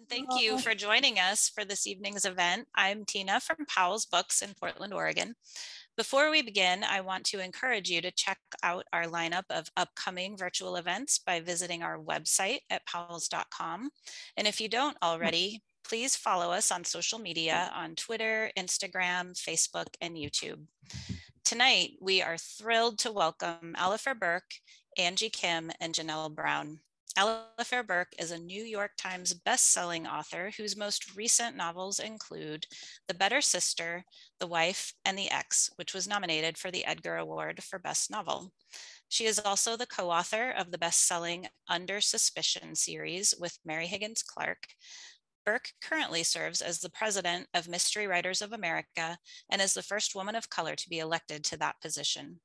Thank you for joining us for this evening's event. I'm Tina from Powell's Books in Portland, Oregon. Before we begin, I want to encourage you to check out our lineup of upcoming virtual events by visiting our website at powells.com. And if you don't already, please follow us on social media on Twitter, Instagram, Facebook, and YouTube. Tonight, we are thrilled to welcome Alafair Burke, Angie Kim, and Janelle Brown. Alafair Burke is a New York Times best-selling author whose most recent novels include The Better Sister, The Wife, and The Ex, which was nominated for the Edgar Award for Best Novel. She is also the co-author of the best-selling Under Suspicion series with Mary Higgins Clark. Burke currently serves as the president of Mystery Writers of America and is the first woman of color to be elected to that position.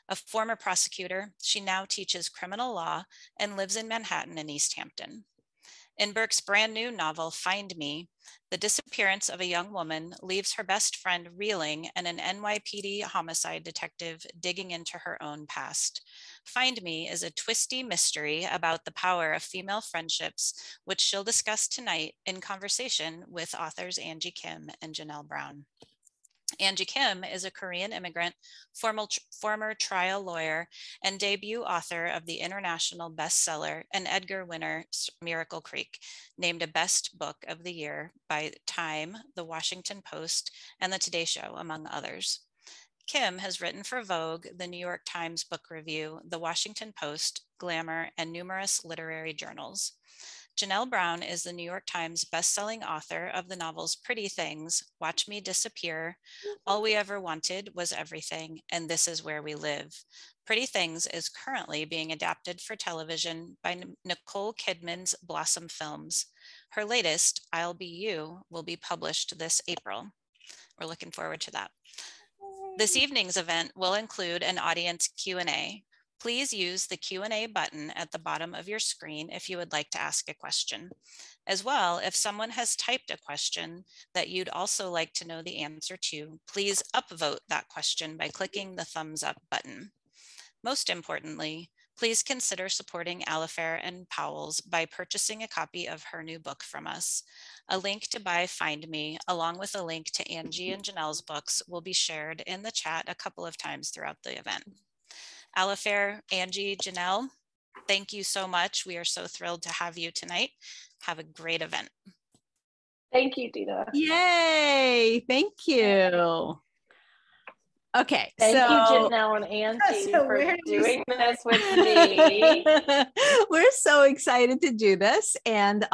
A former prosecutor, she now teaches criminal law and lives in Manhattan and East Hampton. In Burke's brand new novel, Find Me, the disappearance of a young woman leaves her best friend reeling and an NYPD homicide detective digging into her own past. Find Me is a twisty mystery about the power of female friendships, which she'll discuss tonight in conversation with authors Angie Kim and Janelle Brown. Angie Kim is a Korean immigrant, former trial lawyer, and debut author of the international bestseller and Edgar winner Miracle Creek, named a Best Book of the Year by Time, The Washington Post, and The Today Show, among others. Kim has written for Vogue, the New York Times Book Review, The Washington Post, Glamour, and numerous literary journals. Janelle Brown is the New York Times bestselling author of the novels Pretty Things, Watch Me Disappear, All We Ever Wanted Was Everything, and This Is Where We Live. Pretty Things is currently being adapted for television by Nicole Kidman's Blossom Films. Her latest, I'll Be You, will be published this April. We're looking forward to that. This evening's event will include an audience Q&A. Please use the Q&A button at the bottom of your screen if you would like to ask a question. As well, if someone has typed a question that you'd also like to know the answer to, please upvote that question by clicking the thumbs up button. Most importantly, please consider supporting Alafair and Powell's by purchasing a copy of her new book from us. A link to buy Find Me, along with a link to Angie and Janelle's books, will be shared in the chat a couple of times throughout the event. Alafair, Angie, Janelle, thank you so much. We are so thrilled to have you tonight. Have a great event. Thank you, Dita. Yay, thank you. Okay, thank you, Janelle and Angie, for doing this with me. We're so excited to do this. And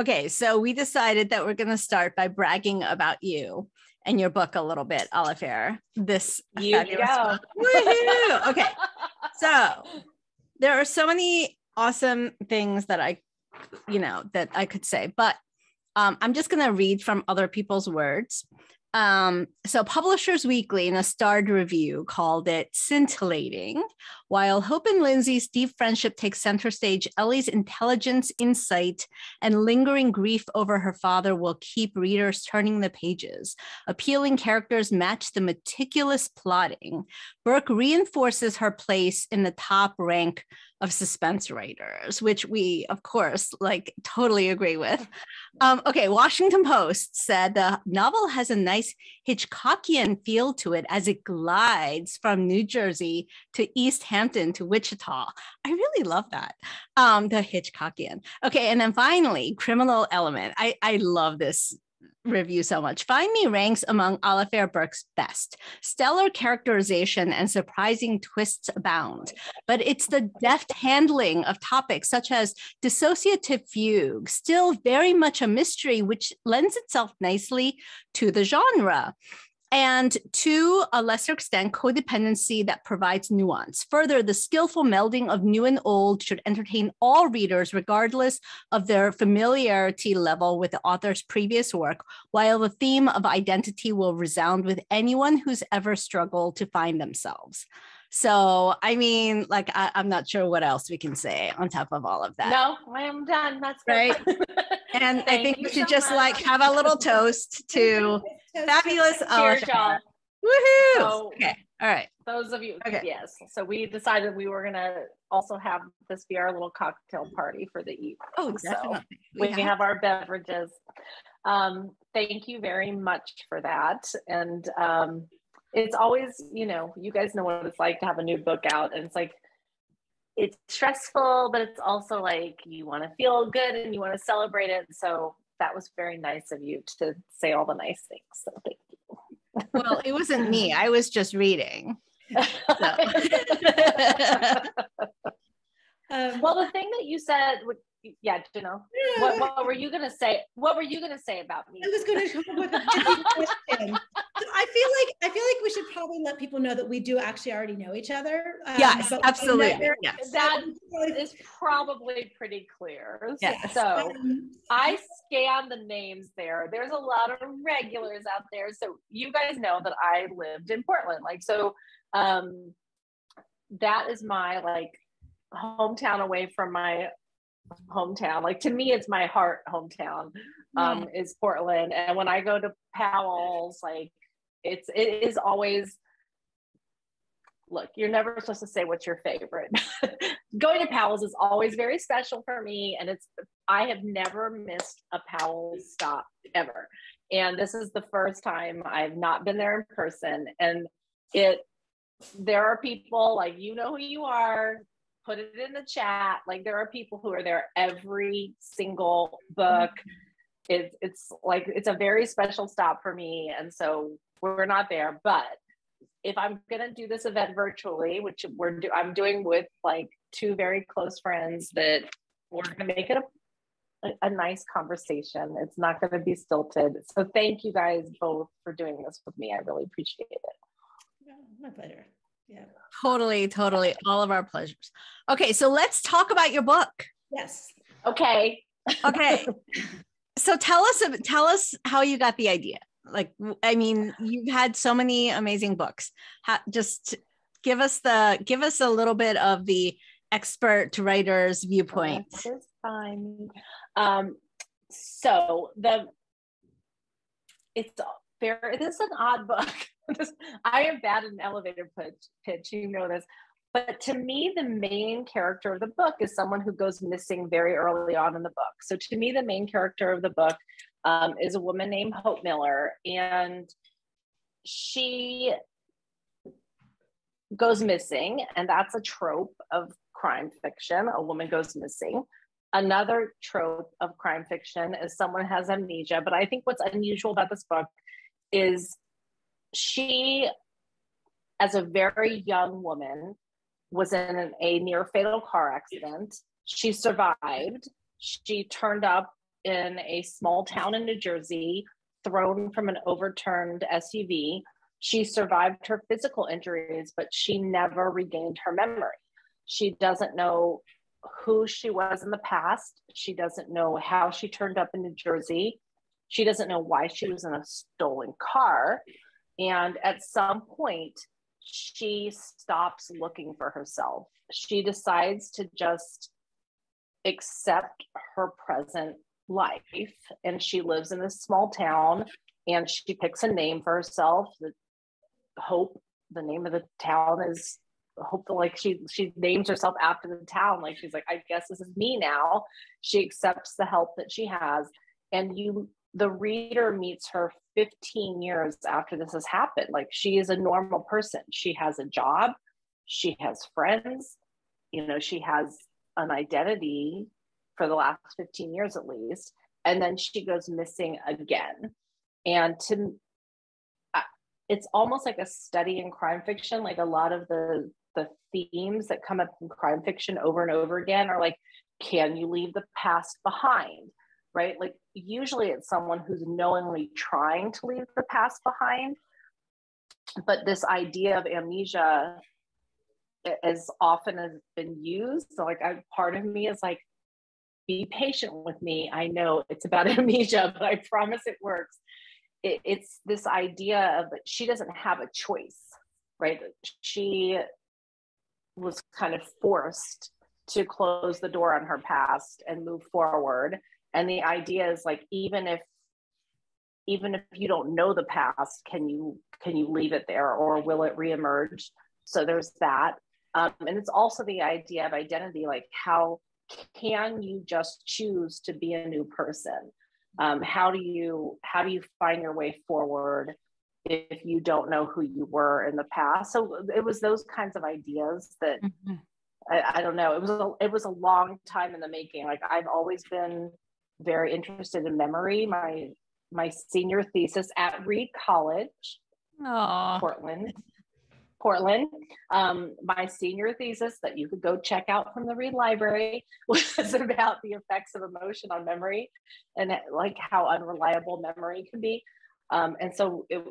okay, so we decided that we're going to start by bragging about you and your book a little bit, Alafair. This fabulous book. Woohoo! Okay, so there are so many awesome things that I could say, but I'm just going to read from other people's words. So Publishers Weekly, in a starred review, called it scintillating. While Hope and Lindsay's deep friendship takes center stage, Ellie's intelligence, insight, and lingering grief over her father will keep readers turning the pages. Appealing characters match the meticulous plotting. Burke reinforces her place in the top rank of suspense writers, which we, of course, totally agree with. Okay, Washington Post said the novel has a nice Hitchcockian feel to it as it glides from New Jersey to East Hampton to Wichita. I really love that, the Hitchcockian. Okay, and then finally, Criminal Element. I love this review so much. Find Me ranks among Alafair Burke's best. Stellar characterization and surprising twists abound, but it's the deft handling of topics such as dissociative fugue, still very much a mystery, which lends itself nicely to the genre. And to a lesser extent, codependency that provides nuance. Further, the skillful melding of new and old should entertain all readers, regardless of their familiarity level with the author's previous work, while the theme of identity will resound with anyone who's ever struggled to find themselves. So, I mean, I'm not sure what else we can say on top of all of that. No, I'm done. That's good. Right. And I think we should just have a little toast to fabulous Cheers, y'all. Woohoo! So, okay. All right. Those of you, okay. Yes. So we decided we were going to also have this be our little cocktail party for the evening. Oh, definitely. So we have our beverages. Thank you very much for that. And it's always, you know, you guys know what it's like to have a new book out, and it's like, it's stressful, but it's also like you want to feel good and you want to celebrate it. So that was very nice of you to say all the nice things. So thank you. Well, it wasn't me. I was just reading. Well, the thing that you said, yeah, Janelle, what were you gonna say? What were you gonna say about me? I was going to come up with a question. I feel like we should probably let people know that we do actually already know each other. Yes, absolutely. Yes. That is probably pretty clear. Yes. So I scanned the names there. There's a lot of regulars out there. So you guys know that I lived in Portland. Like, so that is my like hometown away from my hometown. Like, to me, it's my heart hometown, is Portland. And when I go to Powell's, like, it is always, look, you're never supposed to say what's your favorite. Going to Powell's is always very special for me. And I have never missed a Powell's stop ever. And this is the first time I've not been there in person. And there are people, like, you know who you are, put it in the chat. Like, there are people who are there every single book. It's like, it's a very special stop for me. And so we're not there, but if I'm going to do this event virtually, which I'm doing with like two very close friends, that we're going to make it a nice conversation. It's not going to be stilted. So thank you guys both for doing this with me. I really appreciate it. Yeah, my pleasure. Yeah. Totally. All of our pleasures. Okay. So let's talk about your book. Yes. Okay. So tell us how you got the idea. Like, I mean, you've had so many amazing books. Just give us a little bit of the expert writer's viewpoint. That is fine. So it is an odd book. I am bad at an elevator pitch, you know this. But to me, the main character of the book is someone who goes missing very early on in the book. So to me, the main character of the book is a woman named Hope Miller, and she goes missing, and that's a trope of crime fiction. A woman goes missing. Another trope of crime fiction is someone has amnesia, but I think what's unusual about this book is she, as a very young woman, was in a near fatal car accident. She survived. She turned up in a small town in New Jersey, thrown from an overturned SUV. She survived her physical injuries, but she never regained her memory. She doesn't know who she was in the past. She doesn't know how she turned up in New Jersey. She doesn't know why she was in a stolen car. And at some point, she stops looking for herself. She decides to just accept her present life, and she lives in this small town, and she picks a name for herself. Hope, the name of the town is Hope. Like, she names herself after the town. Like, she's like, I guess this is me now. She accepts the help that she has, and the reader meets her 15 years after this has happened. Like, she is a normal person. She has a job, she has friends, you know, she has an identity for the last 15 years at least, and then she goes missing again. And it's almost like a study in crime fiction. Like, a lot of the themes that come up in crime fiction over and over again are like, can you leave the past behind? Right? Like, usually it's someone who's knowingly trying to leave the past behind. But this idea of amnesia, as often as been used, so like, part of me is like, be patient with me. I know it's about amnesia, but I promise it works. It's this idea of, she doesn't have a choice, right? She was kind of forced to close the door on her past and move forward. And the idea is like, even if even if you don't know the past, can you leave it there, or will it reemerge? So there's that. And it's also the idea of identity, like how can you just choose to be a new person? How do you find your way forward if you don't know who you were in the past? So it was those kinds of ideas that I don't know. It was a long time in the making. Like, I've always been very interested in memory. My senior thesis at Reed College, Portland. My senior thesis that you could go check out from the Reed Library was about the effects of emotion on memory, and like how unreliable memory can be. And so it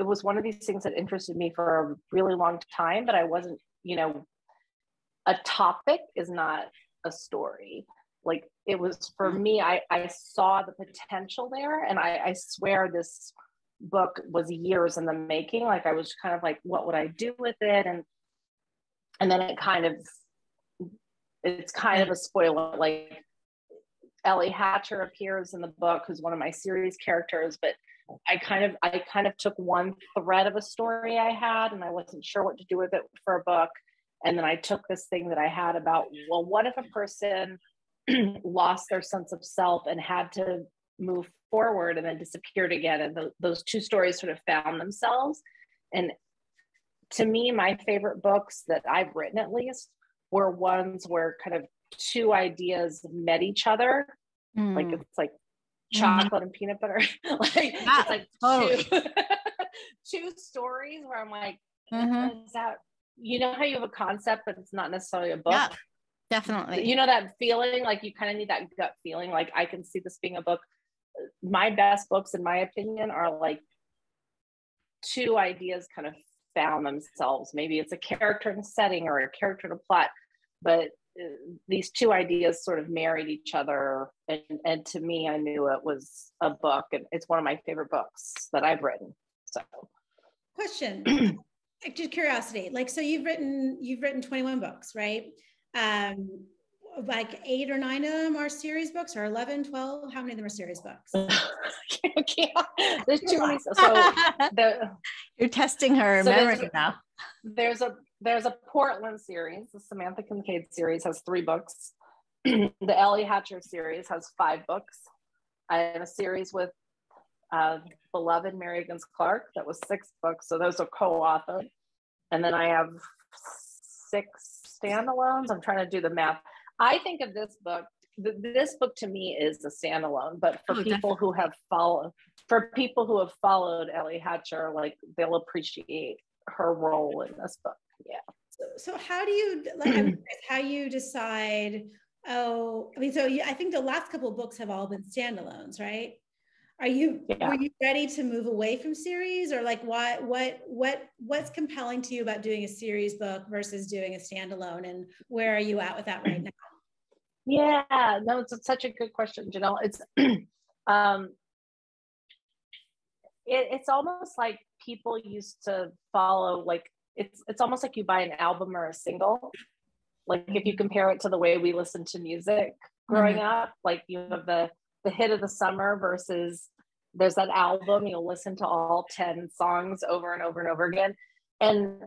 was one of these things that interested me for a really long time, but I wasn't, a topic is not a story. Like, it was for me, I saw the potential there, and I swear this book was years in the making. Like, I was kind of like, what would I do with it? And then it's kind of a spoiler. Like, Ellie Hatcher appears in the book, who's one of my series characters, but I kind of took one thread of a story I had, and I wasn't sure what to do with it for a book. And then I took this thing that I had about, well, what if a person lost their sense of self and had to move forward and then disappeared again? And those two stories sort of found themselves. And to me, my favorite books that I've written, at least, were ones where kind of two ideas met each other. Like, it's like chocolate and peanut butter. Like, it's like two stories where I'm like, is that, how you have a concept, but it's not necessarily a book? Yeah, definitely. That feeling, like, you kind of need that gut feeling. Like, I can see this being a book. My best books, in my opinion, are like two ideas kind of found themselves. Maybe it's a character and setting or a character and a plot, but these two ideas sort of married each other. And to me, I knew it was a book, and it's one of my favorite books that I've written. So, question. Just curiosity, like, so you've written 21 books, right? Like 8 or 9 of them are series books, or 11, 12? How many of them are series books? There's too many. So you're testing her memory now. There's a Portland series. The Samantha Kincaid series has 3 books. The Ellie Hatcher series has 5 books. I have a series with beloved Mary Higgins Clark that was 6 books, so those are co-authored. And then I have 6 standalones. I'm trying to do the math. I think of this book, this book to me is a standalone, but for people who have followed Ellie Hatcher, like, they'll appreciate her role in this book. Yeah. So how do you, like, I'm curious how you decide? I think the last couple of books have all been standalones, right? Were you ready to move away from series, or like what's compelling to you about doing a series book versus doing a standalone, and where are you at with that right now? Yeah, no, it's such a good question, Janelle. It's it's almost like people used to follow, like, it's almost like you buy an album or a single. Like, if you compare it to the way we listen to music growing up, like, you have the hit of the summer versus there's that album, you'll listen to all 10 songs over and over and over again. And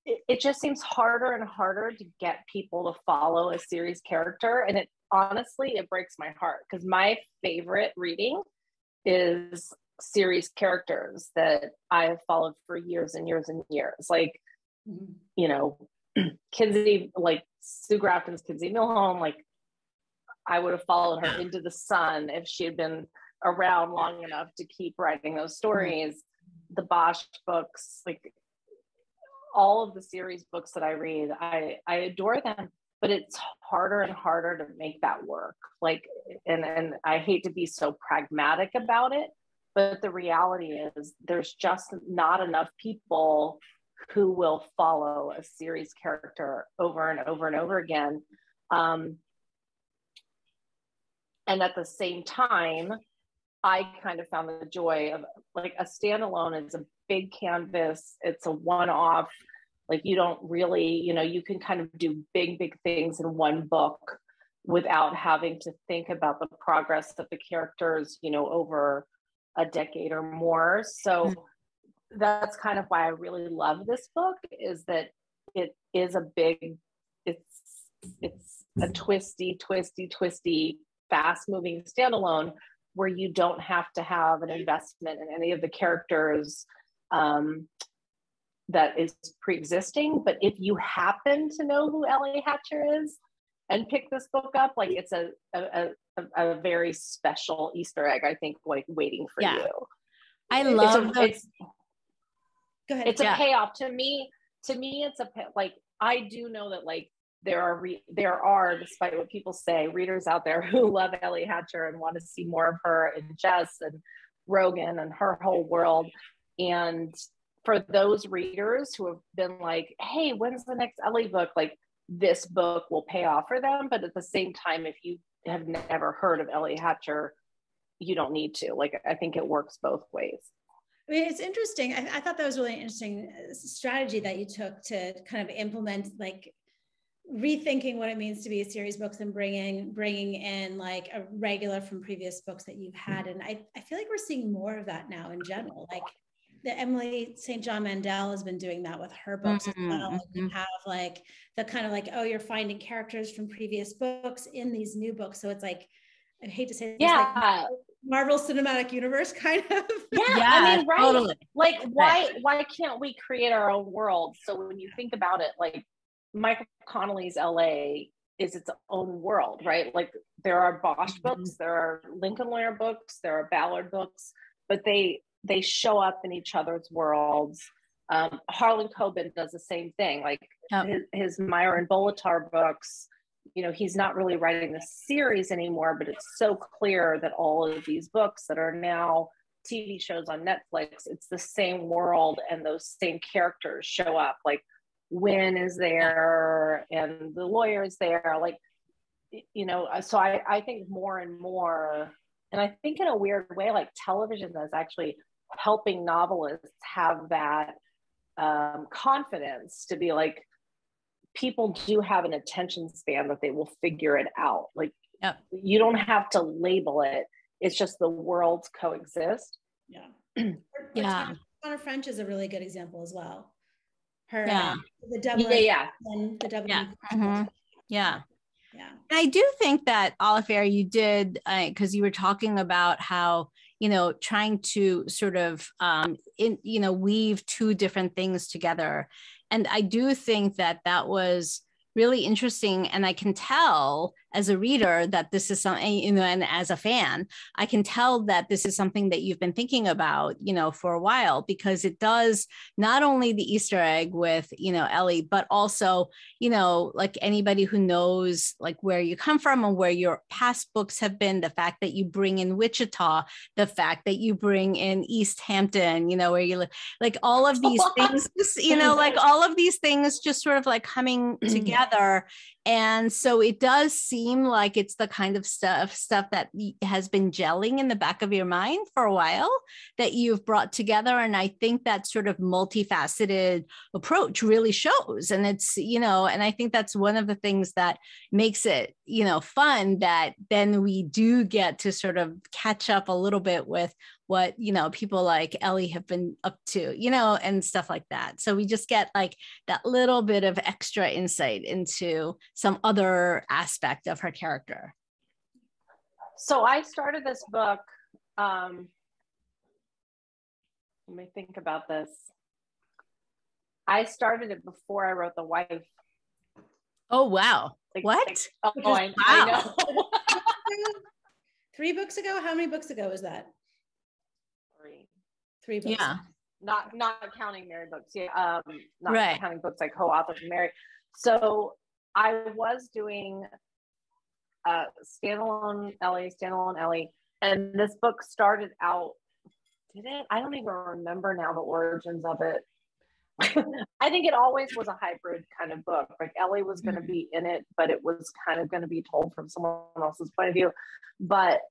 it just seems harder and harder to get people to follow a series character. And it honestly, it breaks my heart, because my favorite reading is series characters that I have followed for years and years and years. Like, Kinsey, like Sue Grafton's Kinsey Millhone, like, I would have followed her into the sun if she had been around long enough to keep writing those stories. The Bosch books, like, all of the series books that I read, I adore them, but it's harder and harder to make that work. Like, and I hate to be so pragmatic about it, but the reality is there's just not enough people who will follow a series character over and over and over again. And at the same time, I kind of found the joy of, like, a standalone is a big canvas. It's a one-off. Like, you don't really, you can kind of do big things in one book without having to think about the progress of the characters, over a decade or more. So that's kind of why I really love this book, is that it is it's a twisty, fast moving standalone where you don't have to have an investment in any of the characters that is pre-existing. But if you happen to know who Ellie Hatcher is and pick this book up, like it's a very special Easter egg, I think, like waiting for you. I love it's Go ahead. It's a payoff to me. It's like, I do know that like there are, despite what people say, readers out there who love Ellie Hatcher and want to see more of her and Jess and Rogan and her whole world. And for those readers who have been like, hey, when's the next Ellie book? Like, this book will pay off for them. But at the same time, if you have never heard of Ellie Hatcher, you don't need to. Like, I think it works both ways. I mean, it's interesting. I thought that was really interesting strategy that you took to kind of implement, like rethinking what it means to be a series books and bringing in like a regular from previous books that you've had. And I feel like we're seeing more of that now in general. Like the Emily St. John Mandel has been doing that with her books as well. Like you have like the kind of like, oh, you're finding characters from previous books in these new books. So it's like, I hate to say this, like Marvel Cinematic Universe kind of. I mean, right. Totally. Like, why can't we create our own world? So when you think about it, like Michael Connelly's LA is its own world, right? Like there are Bosch books, there are Lincoln Lawyer books, there are Ballard books, but they show up in each other's worlds. Harlan Coben does the same thing. Like his Myron Bolitar books, you know, he's not really writing the series anymore, but it's so clear that all of these books that are now TV shows on Netflix, it's the same world and those same characters show up. Like Wynn is there and the lawyer is there. Like, you know, so I think more and more, and I think in a weird way, like television is actually helping novelists have that confidence to be like, people do have an attention span that they will figure it out. Like you don't have to label it. It's just the worlds coexist. Connor French is a really good example as well. Her the Dublin and the Dublin. And I do think that Alafair, you did, because you were talking about how, you know, trying to sort of weave two different things together. And I do think that was really interesting. And I can tell as a reader that this is something, you know, and as a fan, I can tell that this is something that you've been thinking about, you know, for a while, because it does not only the Easter egg with, you know, Ellie, but also, you know, like anybody who knows like where you come from and where your past books have been, the fact that you bring in Wichita, the fact that you bring in East Hampton, you know, where you live, like all of these things, you know, like all of these things just sort of like coming together. And so it does seem like it's the kind of stuff that has been gelling in the back of your mind for a while that you've brought together. And I think that sort of multifaceted approach really shows. And it's, you know, and I think that's one of the things that makes it, you know, fun, that then we do get to sort of catch up a little bit with what, you know, people like Ellie have been up to, you know, and stuff like that. So we just get like that little bit of extra insight into some other aspect of her character. So I started this book, let me think about this. I started it before I wrote The Wife. Oh, wow. I know. 3 books ago? How many books ago was that? 3 books. Yeah. Not counting Mary books. Yeah. Not counting books I co-authored with Mary. So I was doing standalone Ellie. And this book started out, did it? I don't even remember now the origins of it. I think it always was a hybrid kind of book. Like Ellie was going to be in it, but it was kind of going to be told from someone else's point of view. But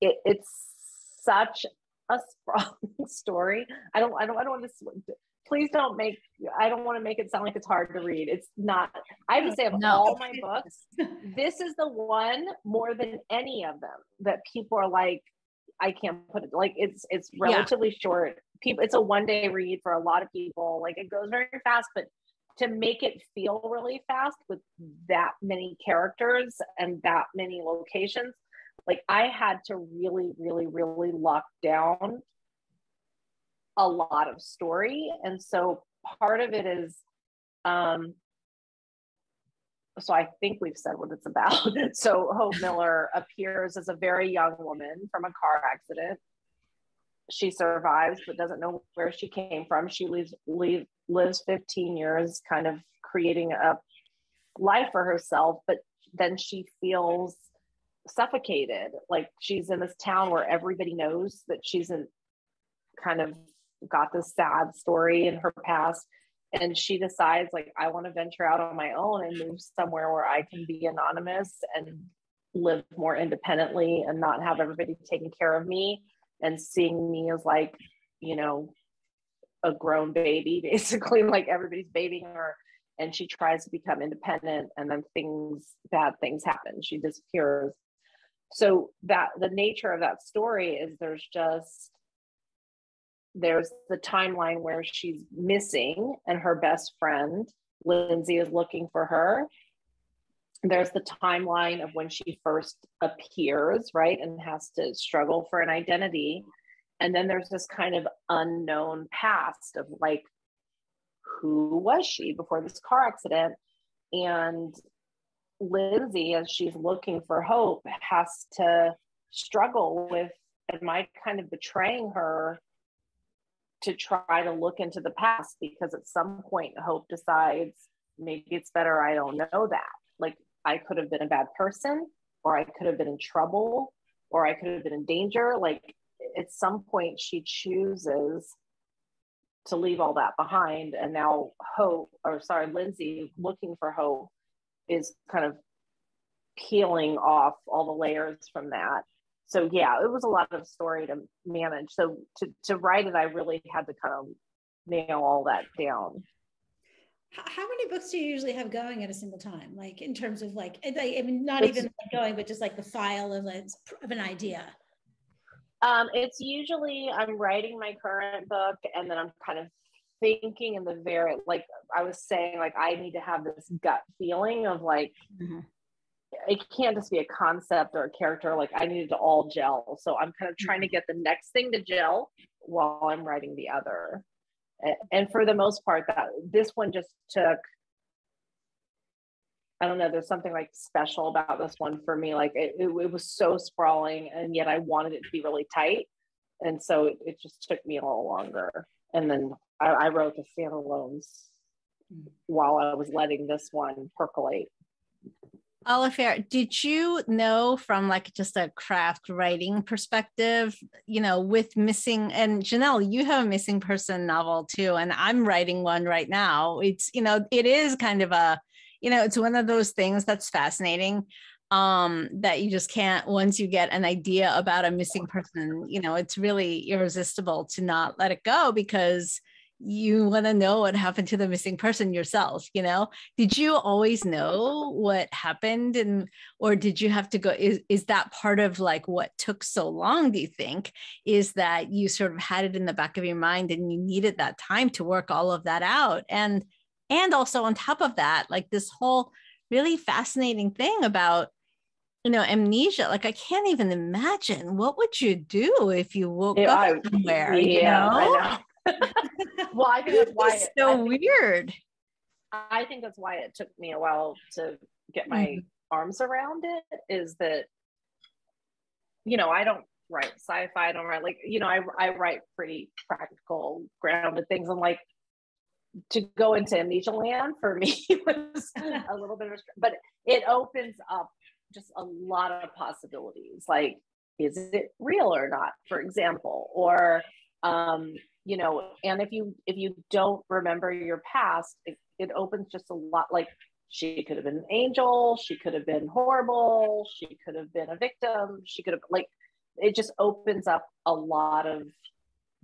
it's such a sprawling story. I don't want to, please don't make, I don't want to make it sound like it's hard to read. It's not. I have to say, of all my books, this is the one more than any of them that people are like, I can't put it, like, it's relatively short. People, it's a 1-day read for a lot of people. Like, it goes very fast, but to make it feel really fast with that many characters and that many locations, like, I had to really, really, really lock down a lot of story. And so part of it is, so I think we've said what it's about. So Hope Miller appears as a very young woman from a car accident. She survives, but doesn't know where she came from. She lives 15 years kind of creating a life for herself, but then she feels suffocated. Like, she's in this town where everybody knows that she's kind of got this sad story in her past. And she decides, like, I want to venture out on my own and move somewhere where I can be anonymous and live more independently and not have everybody taking care of me and seeing me as, like, you know, a grown baby, basically, like everybody's babying her. And she tries to become independent, and then bad things happen. She disappears. So that the nature of that story is there's the timeline where she's missing and her best friend, Lindsay, is looking for her. There's the timeline of when she first appears, right? And has to struggle for an identity. And then there's this kind of unknown past of, like, who was she before this car accident? And Lindsay, as she's looking for Hope, has to struggle with, am I kind of betraying her to try to look into the past? Because at some point Hope decides, maybe it's better I don't know that. Like, I could have been a bad person, or I could have been in trouble, or I could have been in danger. Like, at some point she chooses to leave all that behind. And now Lindsay, looking for Hope, is kind of peeling off all the layers from that. So yeah, it was a lot of story to manage. So to write it, I really had to kind of nail all that down. How many books do you usually have going at a single time? Like, in terms of, like, I mean, not even like going, but just like the file of an idea. It's usually, I'm writing my current book, and then I'm kind of thinking in the very, like I was saying, like, I need to have this gut feeling of, like, it can't just be a concept or a character. Like, I needed to all gel. So I'm kind of trying to get the next thing to gel while I'm writing the other. And for the most part, that this one just took, I don't know, there's something like special about this one for me. Like, it was so sprawling, and yet I wanted it to be really tight. And so it just took me a little longer. And then I wrote the standalones while I was letting this one percolate. Alafair, did you know from, like, just a craft writing perspective, you know, with missing, and Janelle, you have a missing person novel too, and I'm writing one right now. It's, you know, it is kind of a, you know, it's one of those things that's fascinating, that you just can't, once you get an idea about a missing person, you know, it's really irresistible to not let it go, because you want to know what happened to the missing person yourself. You know, did you always know what happened, and or did you have to go, is that part of, like, what took so long, do you think, is that you sort of had it in the back of your mind and you needed that time to work all of that out? And also, on top of that, like, this whole really fascinating thing about, you know, amnesia. Like, I can't even imagine, what would you do if you woke up somewhere, you know? I know. Well, I think that's why it's so weird. I think that's why it took me a while to get my arms around it, is that, you know, I don't write sci-fi, I don't write, like, you know, I write pretty practical, grounded things. And, like, to go into amnesia land for me was a little bit of but it opens up just a lot of possibilities. Like, is it real or not, for example? Or you know, and if you don't remember your past, it opens just a lot. Like, she could have been an angel, she could have been horrible, she could have been a victim, she could have, like, it just opens up a lot of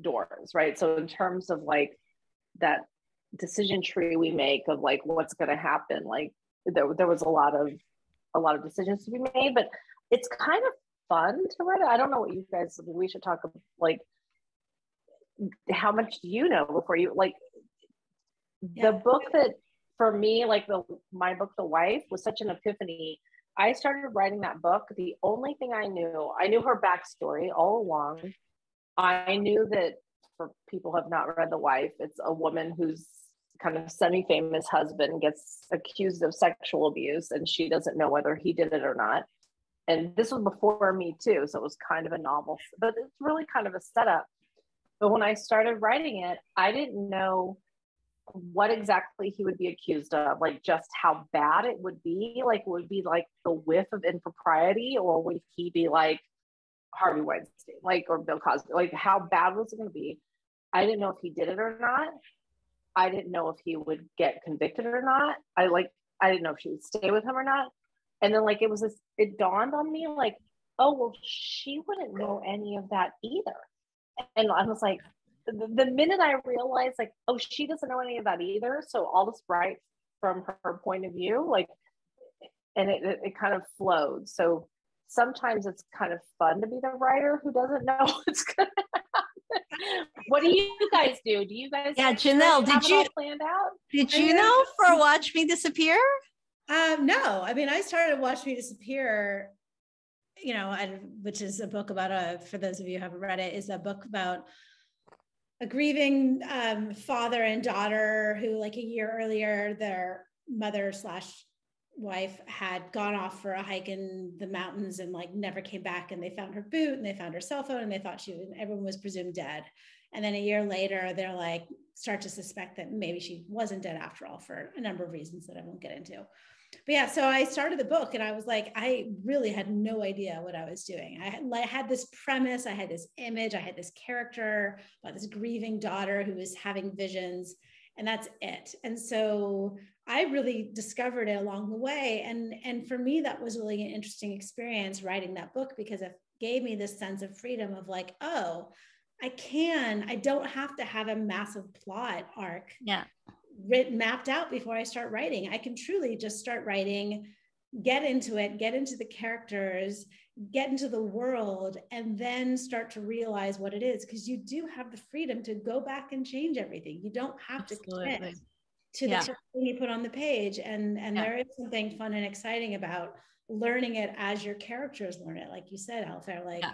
doors, right? So in terms of, like, that decision tree we make of, like, what's going to happen, like, there was a lot of decisions to be made, but it's kind of fun to write it. I don't know what you guys, we should talk about, like, how much do you know before you, like, the book that for me, like my book, The Wife, was such an epiphany. I started writing that book. The only thing I knew her backstory all along. I knew that, for people who have not read The Wife, it's a woman whose kind of semi-famous husband gets accused of sexual abuse, and she doesn't know whether he did it or not. And this was before Me Too, so it was kind of a novel, but it's really kind of a setup. But when I started writing it, I didn't know what exactly he would be accused of, like just how bad it would be. Like, would be like the whiff of impropriety, or would he be like Harvey Weinstein, like, or Bill Cosby? Like, how bad was it going to be? I didn't know if he did it or not. I didn't know if he would get convicted or not. I didn't know if she would stay with him or not. And then, like, it dawned on me, like, oh, well, she wouldn't know any of that either. And I was like, the minute I realized, like, oh, she doesn't know any of that either, so all this right from her point of view, like, and it kind of flowed. So sometimes it's kind of fun to be the writer who doesn't know what's gonna happen. What do you guys do? Do you guys? Yeah, Janelle, did you planned out? Did you know for Watch Me Disappear? No, I mean, I started Watch Me Disappear, you know, which is a book about for those of you who haven't read it, is a book about a grieving father and daughter who, like, a year earlier, their mother/wife had gone off for a hike in the mountains and, like, never came back. And they found her boot and they found her cell phone, and they thought everyone was presumed dead. And then a year later, they're like, start to suspect that maybe she wasn't dead after all, for a number of reasons that I won't get into. But yeah, so I started the book and I was like, I really had no idea what I was doing. I had this premise, I had this image, I had this character about this grieving daughter who was having visions, and that's it. And so I really discovered it along the way. And for me, that was really an interesting experience writing that book, because it gave me this sense of freedom of, like, oh, I don't have to have a massive plot arc. Yeah. Mapped out before I start writing. I can truly just start writing, get into it, get into the characters, get into the world, and then start to realize what it is, because you do have the freedom to go back and change everything. You don't have to commit to the thing you put on the page. And there is something fun and exciting about learning it as your characters learn it. Like you said, Alafair, like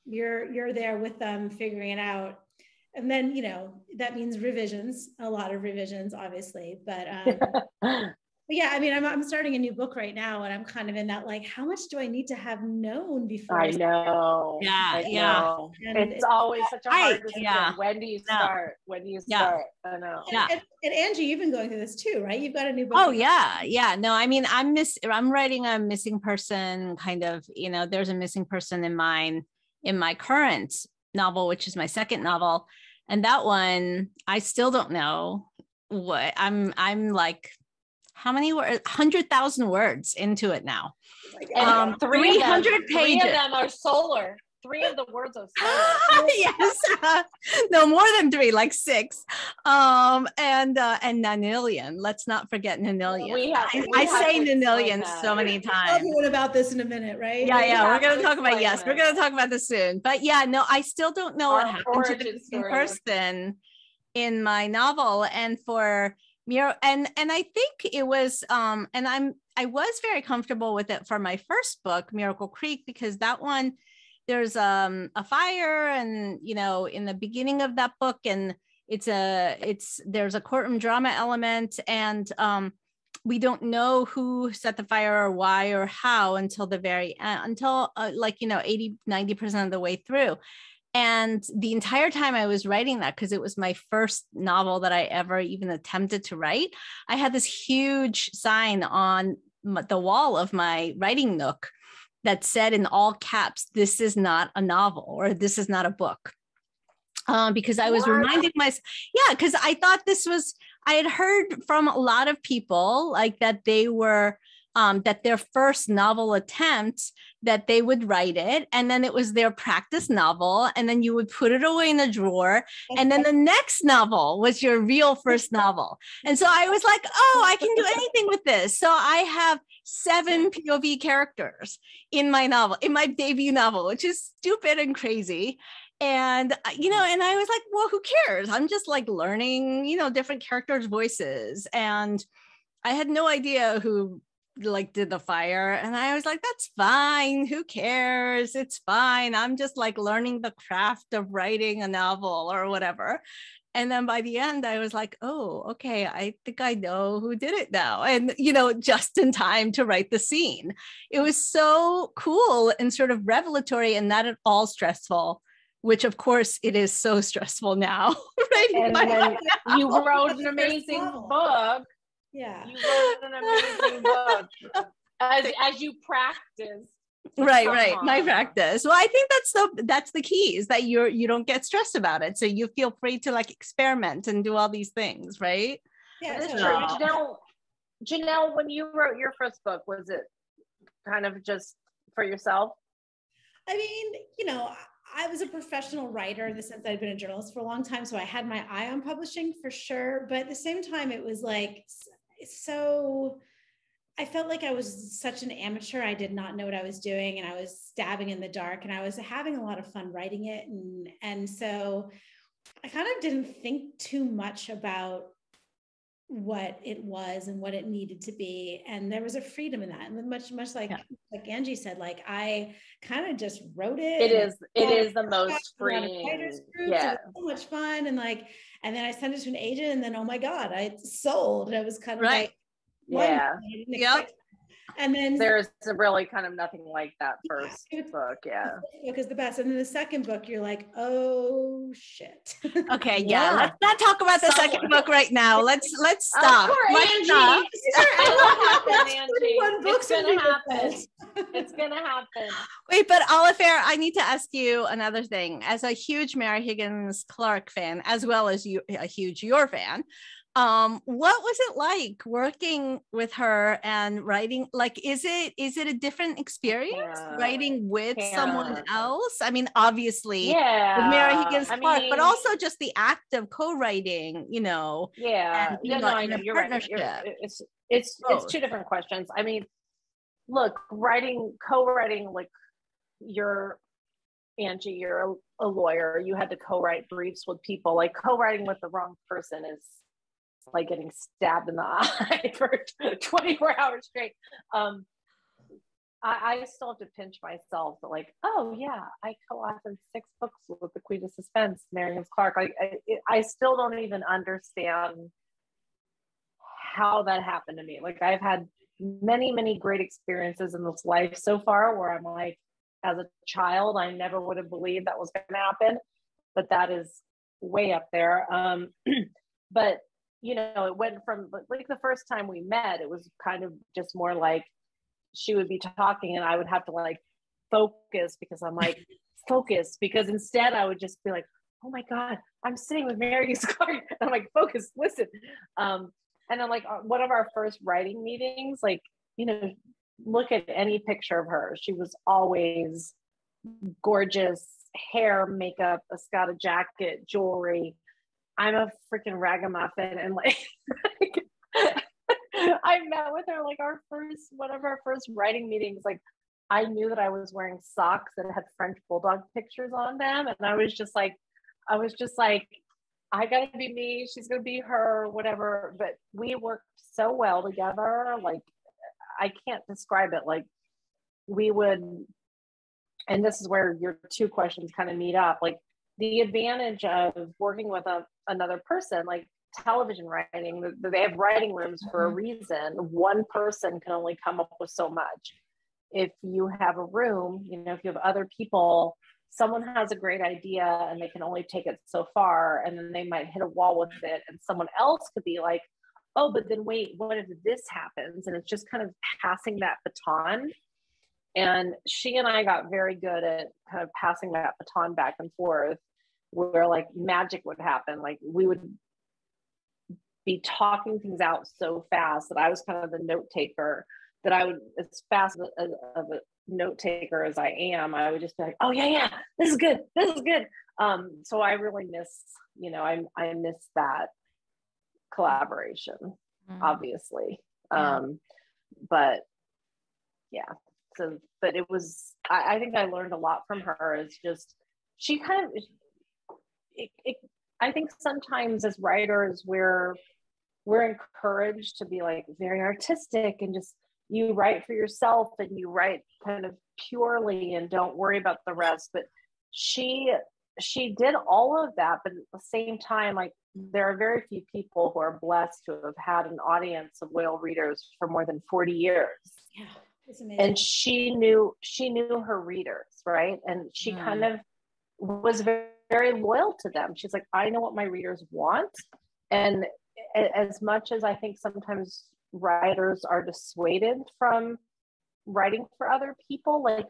you're there with them figuring it out. And then, you know, that means revisions, a lot of revisions, obviously. But yeah, I mean, I'm starting a new book right now, and I'm kind of in that, like, how much do I need to have known before? I know. Yeah. It's always such a hard decision. Yeah. When do you start? When do you start? I know. Yeah. And Angie, you've been going through this too, right? You've got a new book. Oh yeah. Yeah. No, I mean, I'm writing a missing person kind of, you know, there's a missing person in my current novel, which is my second novel. And that one, I still don't know what I'm like, how many words, 100,000 words into it now. 300 pages. 3 of them are solar. 3 of the words are solar. Yes. No, more than 3, like 6. And Nanillion. Let's not forget Nanillion. I say Nanillion so many times. I'll tell you about this in a minute, right? Yeah. We're going to talk about, we're going to talk about this soon. But yeah, no, I still don't know what happened to the missing person in my novel. And for Miro, and I think it was, and I was very comfortable with it for my first book, Miracle Creek, because that one, there's a fire, and, you know, in the beginning of that book, and there's a courtroom drama element, and we don't know who set the fire or why or how until the very end, until 80-90% of the way through. And the entire time I was writing that, because it was my first novel that I ever even attempted to write, I had this huge sign on the wall of my writing nook that said in all caps, "This is not a novel," or "This is not a book." Because I was reminding myself, because I thought I had heard from a lot of people like that they were that their first novel attempt, that they would write it, and then it was their practice novel, and then you would put it away in a drawer, and then the next novel was your real first novel. And so I was like, oh, I can do anything with this. So I have 7 POV characters in my novel, in my debut novel, which is stupid and crazy. And, and I was like, well, who cares? I'm just like learning, different characters' voices. And I had no idea who like did the fire. And I was like, that's fine. Who cares? It's fine. I'm just like learning the craft of writing a novel or whatever. And then by the end, I was like, oh, okay, I think I know who did it now. And, just in time to write the scene. It was so cool and sort of revelatory and not at all stressful, which of course it is so stressful now. And then you wrote an amazing book. Yeah. You wrote an amazing book as you practice. Right. My practice. Well, I think that's the key, is that you don't get stressed about it. So you feel free to like experiment and do all these things, right? Yeah, that's true. Janelle, when you wrote your first book, was it kind of just for yourself? I mean, I was a professional writer in the sense that I'd been a journalist for a long time. So I had my eye on publishing for sure. But at the same time, it was like, so I felt like I was such an amateur. I did not know what I was doing, and I was stabbing in the dark, and I was having a lot of fun writing it. And so I kind of didn't think too much about what it was and what it needed to be. And there was a freedom in that. And much like Angie said, like I kind of just wrote it. It is the most freeing. Yeah. It was so much fun. And then I sent it to an agent, and then, oh my God, I sold. And it was kind of like, yeah. And then there's really kind of nothing like that first book. Yeah. Book is the best. And then the second book, you're like, oh shit. Okay. Yeah. Let's not talk about the second book right now. Let's stop. Angie. Stop. It's gonna happen. It's gonna happen. Wait, but Alafair, I need to ask you another thing. As a huge Mary Higgins Clark fan, as well as a huge your fan, what was it like working with her and writing? Like, is it a different experience writing with someone else? I mean, obviously with Mary Higgins Clark, but also just the act of co-writing, Yeah. And, I know you're right. It's 2 different questions. I mean, look, co-writing, like Angie, you're a lawyer. You had to co-write briefs with people. Like co-writing with the wrong person is like getting stabbed in the eye for 24 hours straight. I still have to pinch myself, but like, oh yeah, I co-authored 6 books with the Queen of Suspense, Mary Higgins Clark. I still don't even understand how that happened to me. Like I've had many, many great experiences in this life so far where I'm like, as a child, I never would have believed that was going to happen, but that is way up there. But it went from like the first time we met, it was kind of just more like she would be talking and I would have to like focus because I'm like, because instead I would just be like, oh my God, I'm sitting with Mary Higgins Clark. And I'm like, focus, listen. And then like one of our first writing meetings, like, look at any picture of her. She was always gorgeous, hair, makeup, a Escada jacket, jewelry. I'm a freaking ragamuffin, and like I met with her like one of our first writing meetings. Like I knew that I was wearing socks that had French bulldog pictures on them, and I was just like, I gotta be me, she's gonna be her, whatever. But we worked so well together. Like I can't describe it. Like we would, and this is where your 2 questions kind of meet up. Like the advantage of working with another person, like television writing, they have writing rooms for a reason. One person can only come up with so much. If you have a room, if you have other people, someone has a great idea and they can only take it so far, and then they might hit a wall with it, and someone else could be like, oh, but then wait, what if this happens? And it's just kind of passing that baton. And she and I got very good at kind of passing that baton back and forth, where like magic would happen. Like we would be talking things out so fast that I was kind of the note taker, that I would, as fast of a note taker as I am, I would just be like, oh yeah, this is good. So I really miss, I miss that collaboration, obviously. But yeah, but it was, I think I learned a lot from her. It's just, she kind of, I think sometimes as writers, we're encouraged to be like very artistic and just, you write for yourself and you write kind of purely and don't worry about the rest. But she did all of that, but at the same time, like, there are very few people who are blessed to have had an audience of loyal readers for more than 40 years. Yeah, it's amazing. And she knew her readers, right? And she kind of was very, very loyal to them. She's like, I know what my readers want. And as much as I think sometimes writers are dissuaded from writing for other people, like,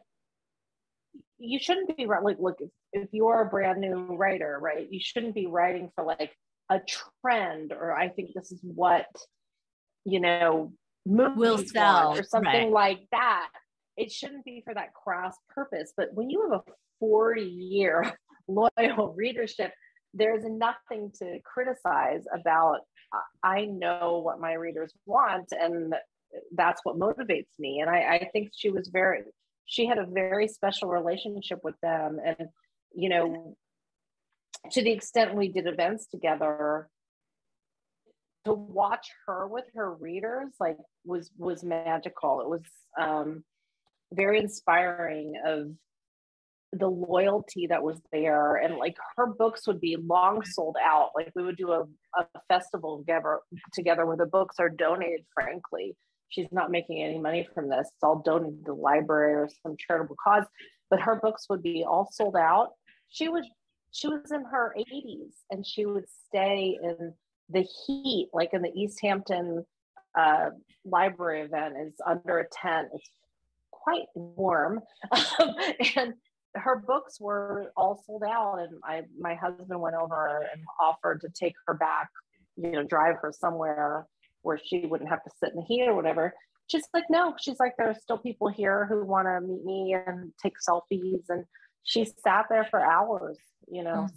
you shouldn't be like, look, if you're a brand new writer, right, you shouldn't be writing for like a trend, or I think this is what, movies will sell, or something like that. It shouldn't be for that crass purpose. But when you have a 40-year loyal readership, there's nothing to criticize about. I know what my readers want, and that's what motivates me. And I think she had a very special relationship with them. And, to the extent we did events together, to watch her with her readers, like, was magical. It was very inspiring of the loyalty that was there. And like, her books would be long sold out. Like, we would do a festival together where the books are donated. Frankly, she's not making any money from this. It's all donated to the library or some charitable cause, but her books would be all sold out. She was in her 80s, and she would stay in the heat, like in the East Hampton library event is under a tent. It's quite warm. And her books were all sold out. And my husband went over and offered to take her back, drive her somewhere where she wouldn't have to sit in the heat or whatever. She's like, no, she's like, there are still people here who want to meet me and take selfies. And she sat there for hours,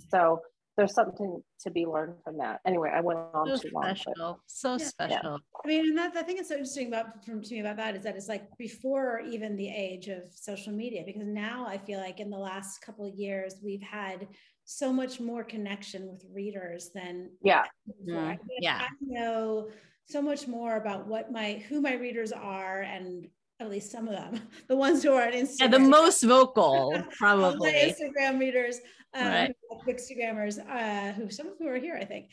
so there's something to be learned from that. Anyway, I went on too long. So special. Yeah. I mean, and I think it's so interesting about that is that it's like before even the age of social media, because now I feel like in the last couple of years, we've had so much more connection with readers than before. I know so much more about who my readers are, and at least some of them, the ones who are on Instagram. Yeah, the most vocal, probably. My Instagram readers, Bookstagrammers, who some of who are here, I think.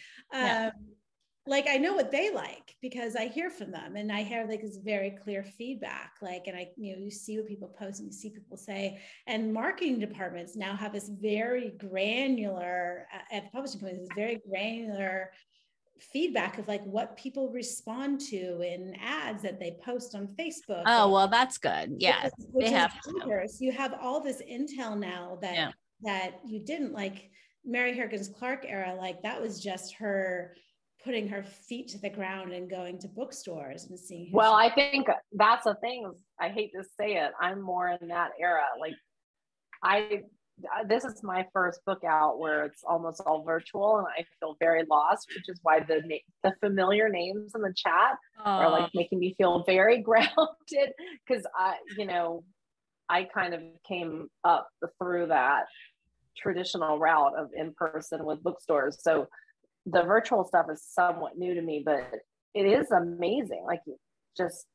Like, I know what they like because I hear from them, and I hear like this very clear feedback. Like, and you see what people post and you see people say, and marketing departments now have this very granular, at the publishing companies, this very granular feedback of like what people respond to in ads that they post on Facebook. Oh, well, that's good. Yeah, they have to. So you have all this intel now that you didn't, like Mary Harkins Clark era. Like, that was just her putting her feet to the ground and going to bookstores and seeing. Well, I think that's the thing. I hate to say it, I'm more in that era. Like, this is my first book out where it's almost all virtual, and I feel very lost, which is why the familiar names in the chat are like making me feel very grounded, because I kind of came up through that traditional route of in-person with bookstores. So the virtual stuff is somewhat new to me, but it is amazing. Like, just,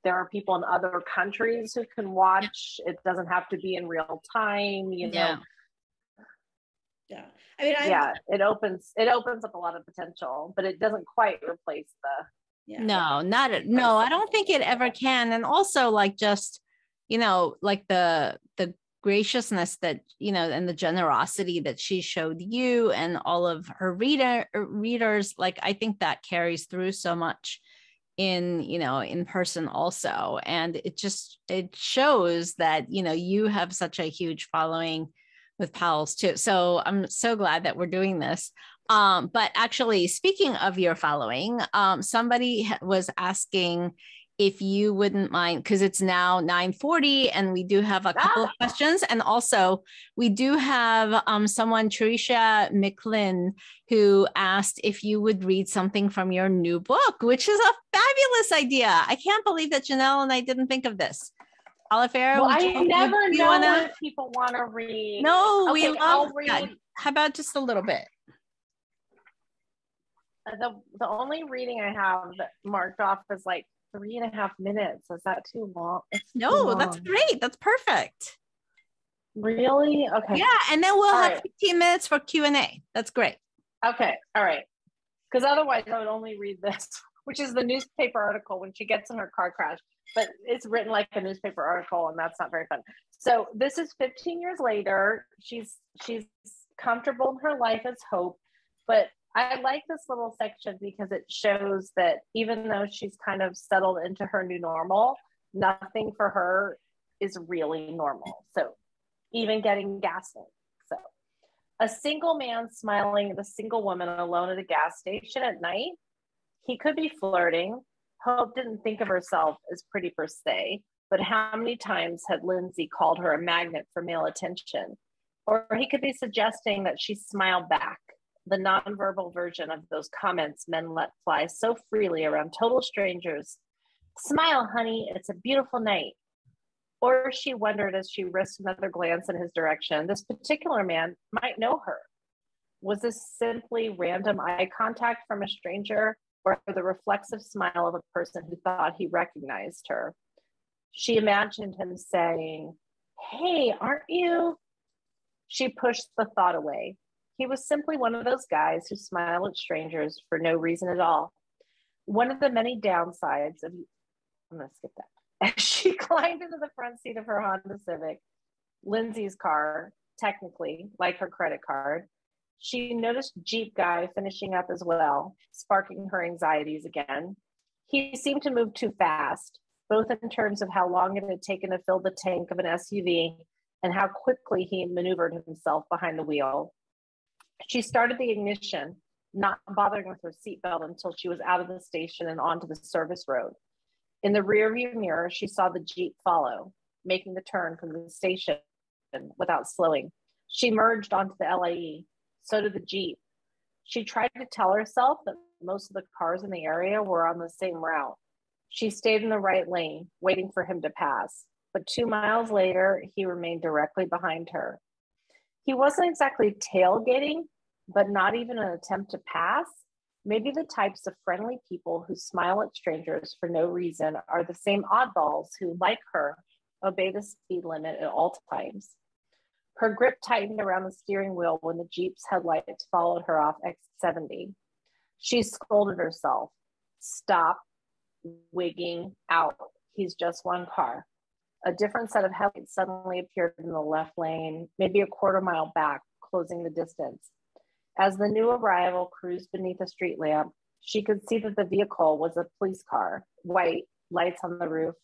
there are people in other countries who can watch. It doesn't have to be in real time, Yeah. I mean, it opens up a lot of potential, but it doesn't quite replace No, I don't think it ever can. And also, like, just, like the graciousness that, and the generosity that she showed you and all of her readers, like, I think that carries through so much in person also. And it shows that, you have such a huge following with Powell's too. So I'm so glad that we're doing this. But actually, speaking of your following, somebody was asking if you wouldn't mind, because it's now 9:40 and we do have a couple of questions. And also we do have someone, Tricia McLean, who asked if you would read something from your new book, which is a fabulous idea. I can't believe that Janelle and I didn't think of this. Alafair, well, I never know what people want to read. No, okay, we love that. How about just a little bit? The only reading I have marked off is like 3.5 minutes. Is that too long? No, that's great. That's perfect. Really? Okay. Yeah, and then we'll have 15 minutes for Q&A. That's great. Okay, all right. Because otherwise I would only read this, which is the newspaper article when she gets in her car crash. But it's written like a newspaper article, and that's not very fun. So this is 15 years later. She's comfortable in her life as Hope, but I like this little section because it shows that even though she's kind of settled into her new normal, nothing for her is really normal. So even getting gasoline. So a single man smiling at a single woman alone at a gas station at night, he could be flirting. Hope didn't think of herself as pretty per se, but how many times had Lindsay called her a magnet for male attention? Or he could be suggesting that she smiled back, the nonverbal version of those comments men let fly so freely around total strangers. Smile, honey, it's a beautiful night. Or she wondered as she risked another glance in his direction, this particular man might know her. Was this simply random eye contact from a stranger, or the reflexive smile of a person who thought he recognized her? She imagined him saying, "Hey, aren't you?" She pushed the thought away. He was simply one of those guys who smile at strangers for no reason at all. One of the many downsides of, I'm going to skip that. As she climbed into the front seat of her Honda Civic, Lindsay's car, technically, like her credit card, she noticed Jeep guy finishing up as well, sparking her anxieties again. He seemed to move too fast, both in terms of how long it had taken to fill the tank of an SUV and how quickly he maneuvered himself behind the wheel. She started the ignition, not bothering with her seatbelt until she was out of the station and onto the service road. In the rearview mirror, she saw the Jeep follow, making the turn from the station without slowing. She merged onto the LIE. So did the Jeep. She tried to tell herself that most of the cars in the area were on the same route. She stayed in the right lane, waiting for him to pass. But 2 miles later, he remained directly behind her. He wasn't exactly tailgating, but not even an attempt to pass. Maybe the types of friendly people who smile at strangers for no reason are the same oddballs who, like her, obey the speed limit at all times. Her grip tightened around the steering wheel when the Jeep's headlights followed her off X70. She scolded herself. Stop wigging out. He's just one car. A different set of headlights suddenly appeared in the left lane, maybe a quarter mile back, closing the distance. As the new arrival cruised beneath a street lamp, she could see that the vehicle was a police car, white, lights on the roof.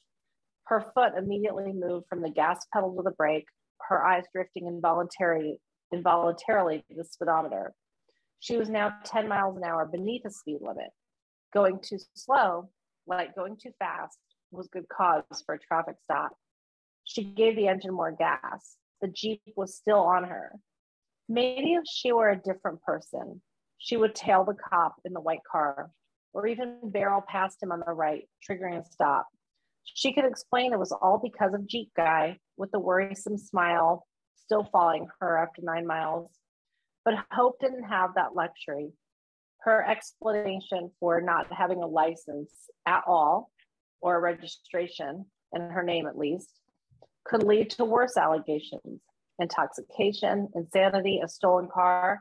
Her foot immediately moved from the gas pedal to the brake, her eyes drifting involuntarily to the speedometer. She was now 10 miles an hour beneath the speed limit. Going too slow, like going too fast, was good cause for a traffic stop. She gave the engine more gas. The Jeep was still on her. Maybe if she were a different person, she would tail the cop in the white car, or even barrel past him on the right, triggering a stop. She could explain it was all because of Jeep guy with the worrisome smile still following her after 9 miles. But Hope didn't have that luxury. Her explanation for not having a license at all, or a registration, in her name at least, could lead to worse allegations: intoxication, insanity, a stolen car,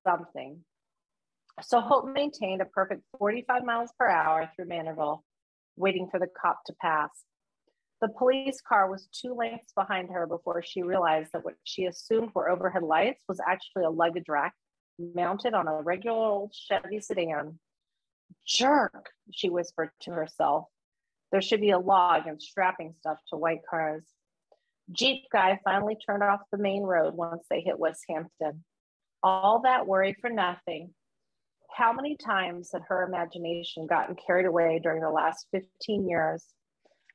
something. So Hope maintained a perfect 45 miles per hour through Manorville, waiting for the cop to pass. The police car was 2 lengths behind her before she realized that what she assumed were overhead lights was actually a luggage rack mounted on a regular old Chevy sedan. Jerk, she whispered to herself. There should be a law against strapping stuff to white cars. Jeep guy finally turned off the main road once they hit West Hampton. All that worry for nothing. how many times had her imagination gotten carried away during the last 15 years.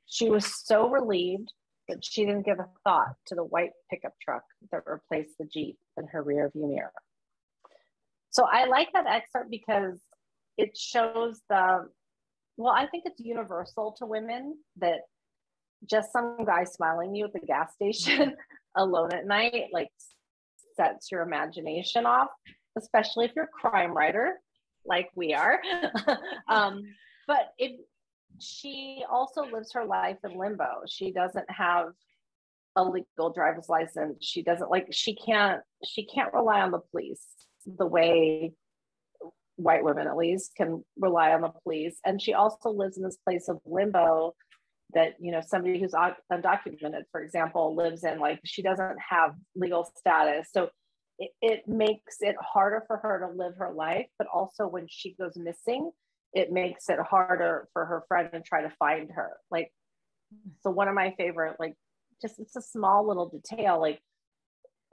She was so relieved that she didn't give a thought to the white pickup truck that replaced the Jeep in her rear view mirror. So I like that excerpt because it shows I think it's universal to women that just some guy smiling at you at the gas station alone at night, like, sets your imagination off, especially if you're a crime writer like we are. But she also lives her life in limbo. She doesn't have a legal driver's license. She can't rely on the police the way white women, at least, can rely on the police. And she also lives in this place of limbo that, somebody who's undocumented, for example, lives in. Like, she doesn't have legal status. So it makes it harder for her to live her life, but also when she goes missing, it makes it harder for her friend to try to find her. Like, so one of my favorite, like, just, it's a small little detail, like,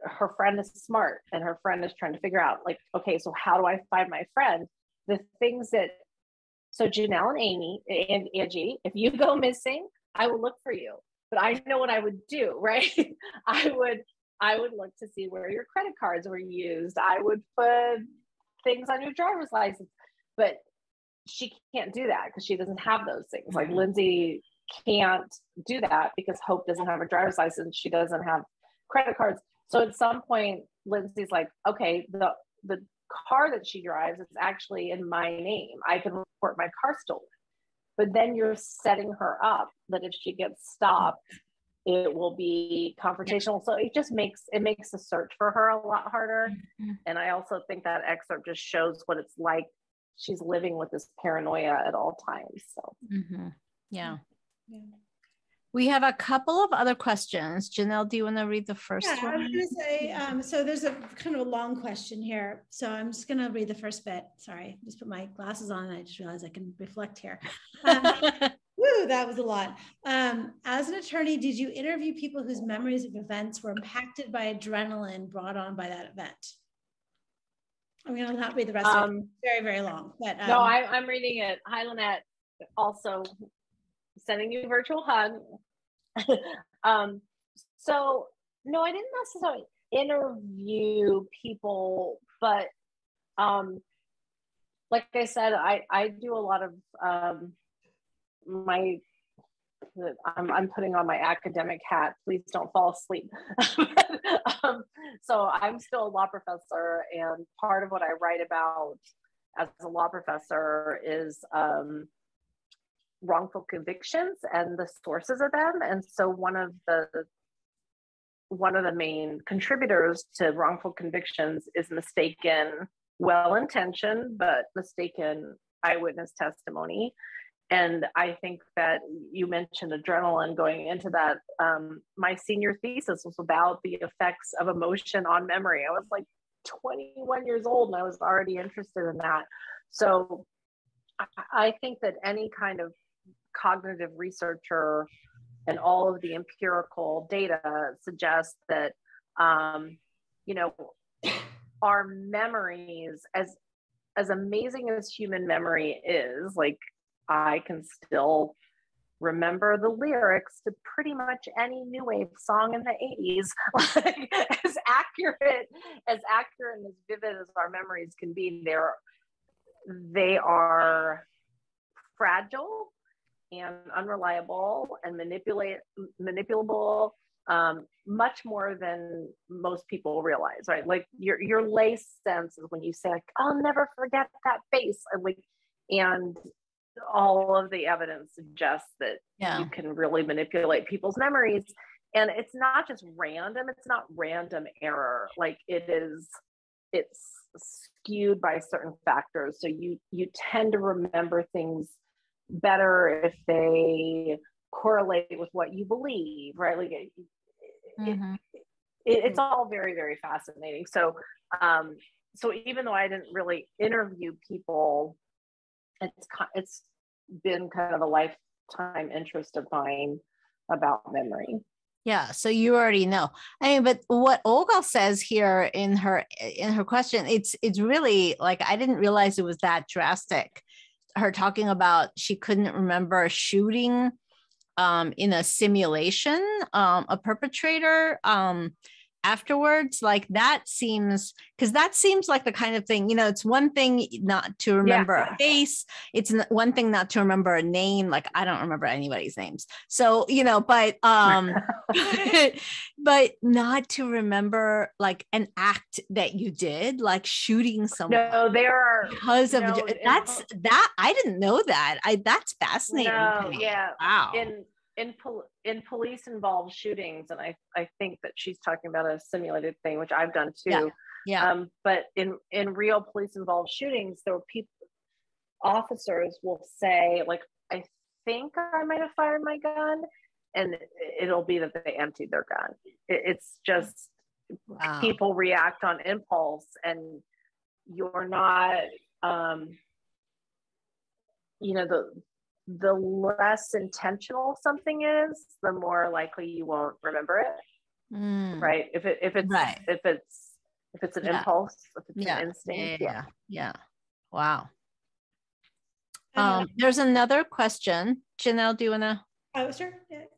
her friend is smart and her friend is trying to figure out, like, okay, so how do I find my friend? The things that, so Janelle and Amy and Angie, if you go missing, I will look for you, but I know what I would do, right? I would look to see where your credit cards were used. I would put things on your driver's license, but she can't do that because she doesn't have those things. Like, Lindsay can't do that because Hope doesn't have a driver's license. She doesn't have credit cards. So at some point, Lindsay's like, okay, the car that she drives is actually in my name. I can report my car stolen. But then you're setting her up that if she gets stopped, it will be confrontational. So it just makes the search for her a lot harder. And I also think that excerpt just shows what it's like. She's living with this paranoia at all times. So yeah. We have a couple of other questions. Janelle, do you want to read the first one? I was going to say, so there's a kind of a long question here. So I'm just going to read the first bit. Sorry, just put my glasses on and I just realized I can reflect here. Woo, that was a lot. As an attorney, did you interview people whose memories of events were impacted by adrenaline brought on by that event? I'm going to not read the rest of it. It's very, very long. But no, I'm reading it. Hi, Lynette. Also sending you a virtual hug. So no, I didn't necessarily interview people, but like I said, I do a lot of I'm putting on my academic hat. Please don't fall asleep. So I'm still a law professor, and part of what I write about as a law professor is wrongful convictions and the sources of them. And so one of the main contributors to wrongful convictions is mistaken, well-intentioned, but mistaken eyewitness testimony. And I think that you mentioned adrenaline going into that. My senior thesis was about the effects of emotion on memory. I was like 21 years old and I was already interested in that. So I think that any kind of cognitive researcher and all of the empirical data suggests that, our memories, as amazing as human memory is, like, I can still remember the lyrics to pretty much any new wave song in the 80s. Like, as accurate and as vivid as our memories can be, they are fragile and unreliable and manipulable, much more than most people realize, right? Like, your lay sense is when you say, like, I'll never forget that face, and all of the evidence suggests that you can really manipulate people's memories. And it's not just random, it's not random error. Like, it's skewed by certain factors. So you tend to remember things better if they correlate with what you believe, right? Like, it's all very, very fascinating. So even though I didn't really interview people, it's been kind of a lifetime interest of mine about memory. Yeah, so you already know. I mean, but what Olga says here in her question, it's really like, I didn't realize it was that drastic. Her talking about she couldn't remember shooting in a simulation, a perpetrator afterwards. Like that seems, because that seems like the kind of thing, you know, it's one thing not to remember a face. It's one thing not to remember a name. Like I don't remember anybody's names. So, you know, but but not to remember like an act that you did, like shooting someone. No, there are, because of that's that I didn't know that. That's fascinating. No, yeah. Wow. In police involved shootings, and I think that she's talking about a simulated thing, which I've done too. Yeah. But in real police involved shootings, there were officers will say, like, I think I might have fired my gun, and it'll be that they emptied their gun. It's just people react on impulse, and you're not, you know, the less intentional something is, the more likely you won't remember it. Right? If it's an impulse, if it's an instinct. Yeah. Wow. There's another question. Janelle, do you want to? Oh, sure.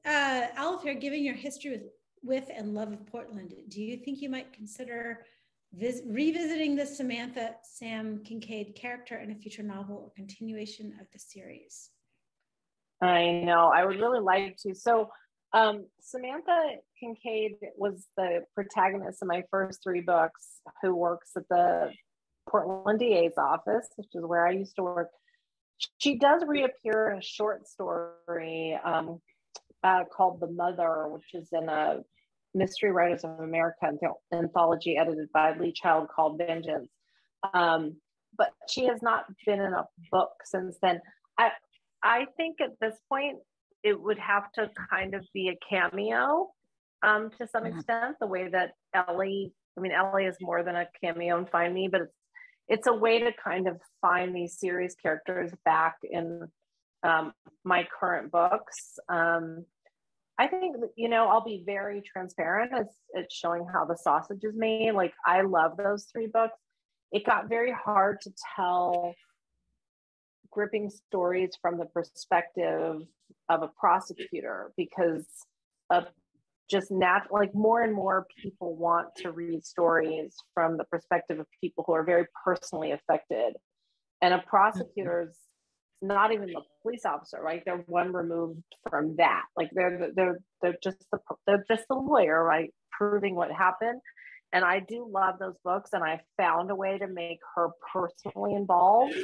Alafair, given your history with and love of Portland, do you think you might consider revisiting the Samantha Kincaid character in a future novel or continuation of the series? I know, I would really like to. So Samantha Kincaid was the protagonist of my first 3 books, who works at the Portland DA's office, which is where I used to work. She does reappear in a short story called The Mother, which is in a Mystery Writers of America anthology edited by Lee Child called Vengeance. But she has not been in a book since then. I think at this point, it would have to kind of be a cameo to some extent, the way that Ellie is more than a cameo in Find Me, but it's a way to kind of find these series characters back in my current books. I think, you know, I'll be very transparent. It's showing how the sausage is made. Like, I love those 3 books. It got very hard to tell gripping stories from the perspective of a prosecutor, because of just like more and more people want to read stories from the perspective of people who are very personally affected. And a prosecutor's not even the police officer, right? They're one removed from that. Like they're just the lawyer, right? Proving what happened. And I do love those books, and I found a way to make her personally involved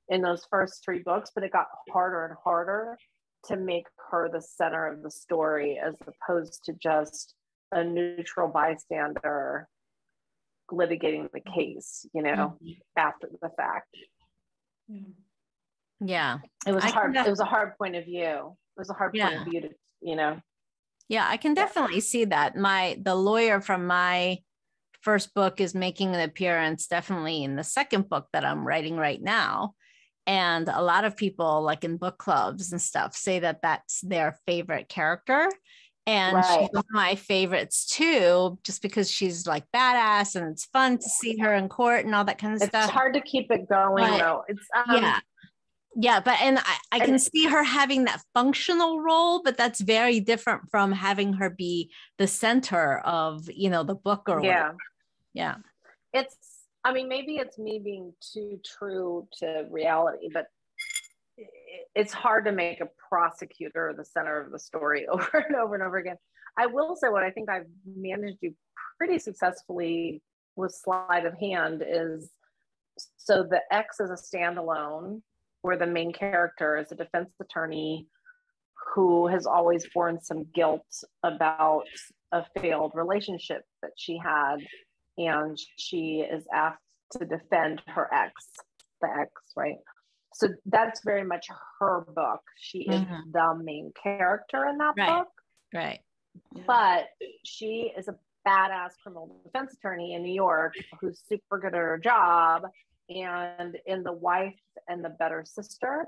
in those first 3 books, but it got harder and harder to make her the center of the story, as opposed to just a neutral bystander litigating the case, you know, after the fact. Yeah. It was hard. It was a hard point of view. It was a hard point of view to, you know. Yeah, I can definitely see that. The lawyer from my first book is making an appearance definitely in the second book that I'm writing right now. And a lot of people, like in book clubs and stuff, say that that's their favorite character. And she's one of my favorites too, just because she's like badass and it's fun to see her in court and all that kind of stuff. It's hard to keep it going though. It's but I can see her having that functional role, but that's very different from having her be the center of, you know, the book or whatever. Yeah. Maybe it's me being too true to reality, but it's hard to make a prosecutor the center of the story over and over and over again. I will say what I think I've managed to do pretty successfully with Sleight of Hand is, so the X is a standalone, where the main character is a defense attorney who has always borne some guilt about a failed relationship that she had, and she is asked to defend her the ex, right? So that's very much her book. She is the main character in that book. Right. But she is a badass criminal defense attorney in New York who's super good at her job. And in The Wife and the Better Sister,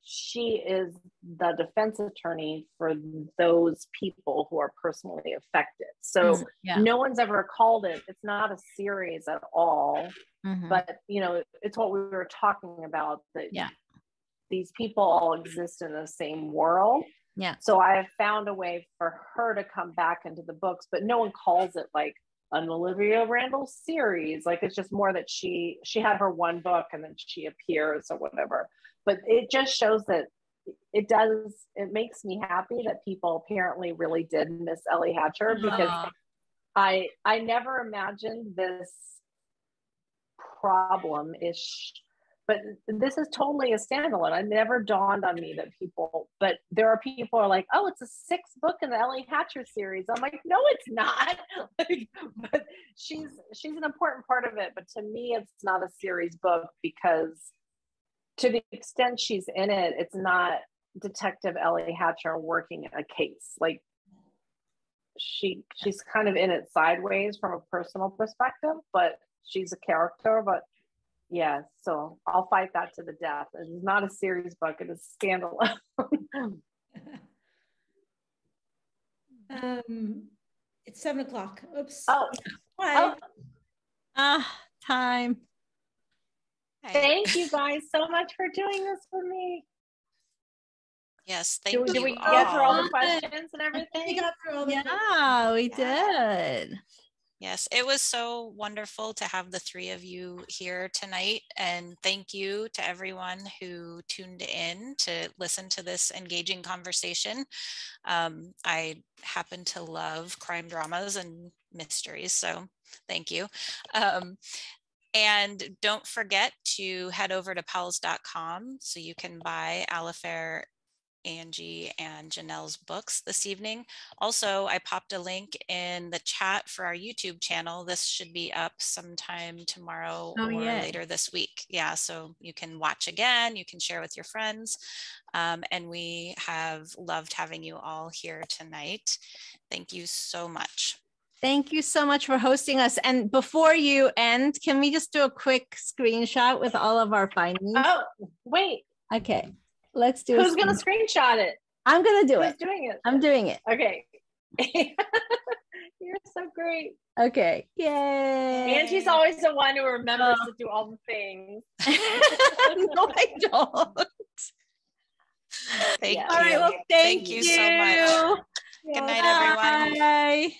she is the defense attorney for those people who are personally affected. So no one's ever called it. It's not a series at all, but you know, it's what we were talking about, that these people all exist in the same world. Yeah. So I have found a way for her to come back into the books, but no one calls it like an Olivia Randall series. Like, it's just more that she had her one book and then she appears or whatever. But it just shows that it makes me happy that people apparently really did miss Ellie Hatcher, because I never imagined this problem-ish, but this is totally a standalone. It never dawned on me that but there are people who are like, oh, it's a 6th book in the Ellie Hatcher series. I'm like, no, it's not. Like, but she's an important part of it. But to me, it's not a series book, because to the extent she's in it, it's not Detective Ellie Hatcher working a case. Like, she's kind of in it sideways from a personal perspective, but she's a character. But yeah, so I'll fight that to the death. It is not a series book, it is standalone. It's 7:00. Oops. Time. Thank you guys so much for doing this with me. Yes, thank you. Did we get through all the questions and everything? We got through all the we did. Yes, it was so wonderful to have the 3 of you here tonight. And thank you to everyone who tuned in to listen to this engaging conversation. I happen to love crime dramas and mysteries, so thank you. And don't forget to head over to powells.com so you can buy Alafair, Angie, and Janelle's books this evening. Also, I popped a link in the chat for our YouTube channel. This should be up sometime tomorrow or later this week. Yeah, so you can watch again, you can share with your friends. And we have loved having you all here tonight. Thank you so much. Thank you so much for hosting us. And before you end, can we just do a quick screenshot with all of our findings? Oh, wait. Okay. Let's do Who's going to screenshot it? I'm going to do it. Who's doing it? I'm doing it. Okay. You're so great. Okay. Yay. Angie's always the one who remembers to do all the things. No, I don't. Thank you. All right, well, thank you so much. Good night, everyone. Bye.